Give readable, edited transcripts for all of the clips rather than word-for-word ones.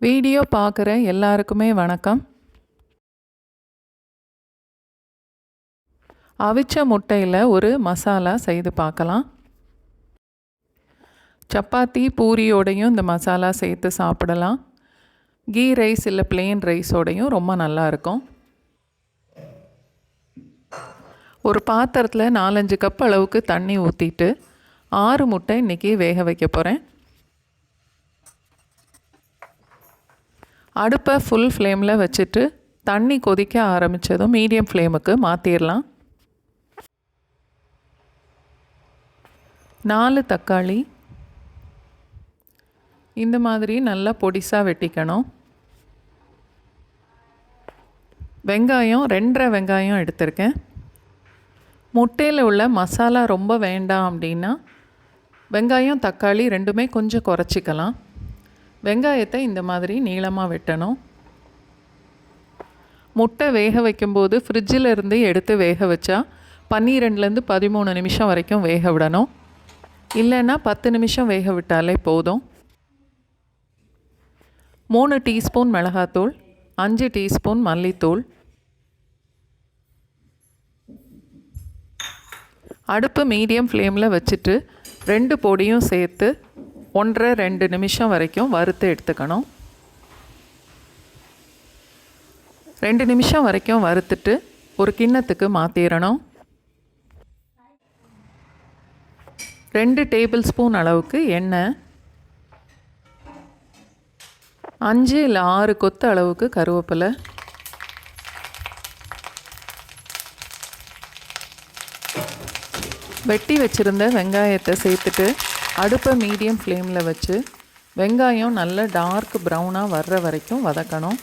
Video பார்க்குற எல்லாருக்குமே வணக்கம். அவிச்ச முட்டையில் ஒரு மசாலா செய்து பார்க்கலாம். சப்பாத்தி பூரியோடையும் இந்த மசாலா சேர்த்து சாப்பிடலாம். கீ ரைஸ் இல்லை பிளெயின் ரைஸோடையும் ரொம்ப நல்லாயிருக்கும். ஒரு பாத்திரத்தில் 4-5 கப் அளவுக்கு தண்ணி ஊற்றிட்டு 6 முட்டை இன்றைக்கி வேக வைக்க போகிறேன். அடுப்பை ஃபுல் ஃப்ளேமில் வச்சுட்டு தண்ணி கொதிக்க ஆரம்பித்ததும் மீடியம் ஃப்ளேமுக்கு மாற்றிடலாம். 4 தக்காளி இந்த மாதிரி நல்லா பொடிசாக வெட்டிக்கணும். வெங்காயம் 2.5 வெங்காயம் எடுத்திருக்கேன். முட்டையில் உள்ள மசாலா ரொம்ப வேண்டாம் அப்படின்னா வெங்காயம் தக்காளி ரெண்டுமே கொஞ்சம் குறைச்சிக்கலாம். வெங்காயத்தை இந்த மாதிரி நீளமாக வெட்டணும். முட்டை வேக வைக்கும்போது ஃப்ரிட்ஜில் இருந்து எடுத்து வேக வச்சா 12-13 நிமிஷம் வரைக்கும் வேக விடணும். இல்லைன்னா 10 நிமிஷம் வேக விட்டாலே போதும். 3 டீஸ்பூன் மிளகாத்தூள், 5 டீஸ்பூன் மல்லித்தூள். அடுப்பு மீடியம் ஃப்ளேமில் வச்சுட்டு 2 பொடியும் சேர்த்து 1.5-2 நிமிஷம் வரைக்கும் வறுத்து எடுத்துக்கணும். 2 நிமிஷம் வரைக்கும் வறுத்துட்டு ஒரு கிண்ணத்துக்கு மாற்றிடணும். 2 டேபிள் ஸ்பூன் அளவுக்கு எண்ணெய், 5 இல்லை 6 கொத்து அளவுக்கு கருவேப்பிலை, வெட்டி வச்சுருந்த வெங்காயத்தை சேர்த்துட்டு அடுப்பை மீடியம் ஃப்ளேமில் வச்சு வெங்காயம் நல்ல டார்க் ப்ரௌனாக வர்ற வரைக்கும் வதக்கணும்.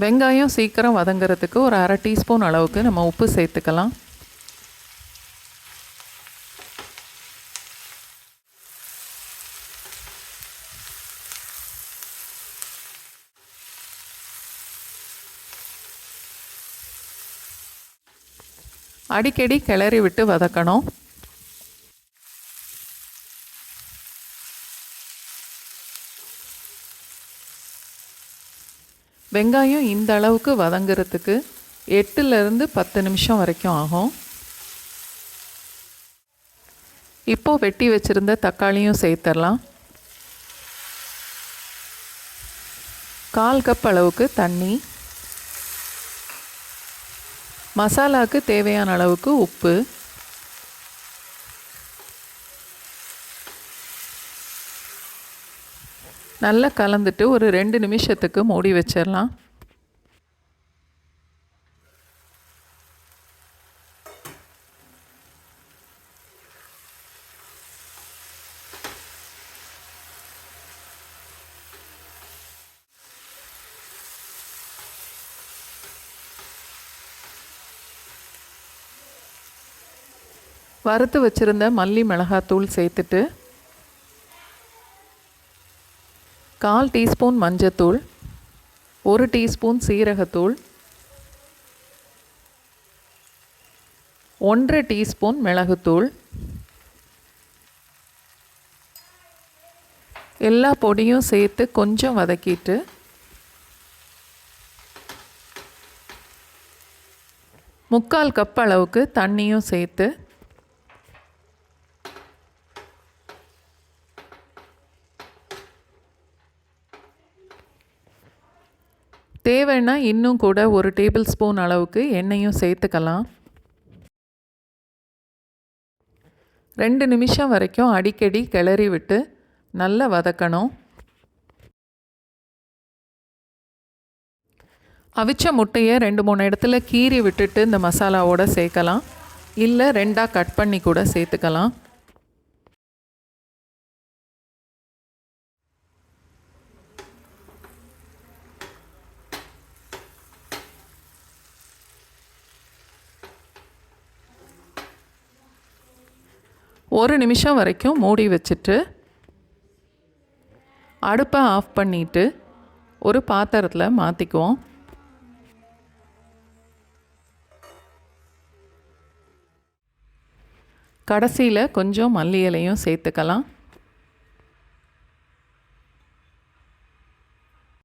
வெங்காயம் சீக்கிரம் வதங்கிறதுக்கு ஒரு 1/2 டீஸ்பூன் அளவுக்கு நம்ம உப்பு சேர்த்துக்கலாம். அடிக்கடி கிளறி விட்டு வதக்கணும். வெங்காயம் இந்த அளவுக்கு வதங்கிறதுக்கு 8-10 நிமிஷம் வரைக்கும் ஆகும். இப்போது வெட்டி வச்சுருந்த தக்காளியும் சேர்த்துடலாம். 1/4 கப் அளவுக்கு தண்ணி, மசாலாவுக்கு தேவையான அளவுக்கு உப்பு, நல்லா கலந்துட்டு ஒரு 2 நிமிஷத்துக்கு மூடி வச்சிடலாம். வறுத்து வச்சுருந்த மல்லி மிளகாத்தூள் சேர்த்துட்டு 1/4 டீஸ்பூன் மஞ்சத்தூள், 1 டீஸ்பூன் சீரகத்தூள், 1/2 டீஸ்பூன் மிளகுத்தூள், எல்லா பொடியும் சேர்த்து கொஞ்சம் வதக்கிட்டு முக்கால் கப் அளவுக்கு தண்ணியும் சேர்த்து தேவைன்னா இன்னும் கூட 1 டேபிள் ஸ்பூன் அளவுக்கு எண்ணெயும் சேர்த்துக்கலாம். 2 நிமிஷம் வரைக்கும் அடிக்கடி கிளறி விட்டு நல்லா வதக்கணும். அவிச்ச முட்டையை 2-3 இடத்துல கீறி விட்டுட்டு இந்த மசாலாவோடு சேர்க்கலாம். இல்லை 2ஆக கட் பண்ணி கூட சேர்த்துக்கலாம். ஒரு நிமிஷம் வரைக்கும் மூடி வச்சுட்டு அடுப்பை ஆஃப் பண்ணிவிட்டு ஒரு பாத்திரத்தில் மாற்றிக்குவோம். கடைசியில் கொஞ்சம் மல்லி இலையும் சேர்த்துக்கலாம்.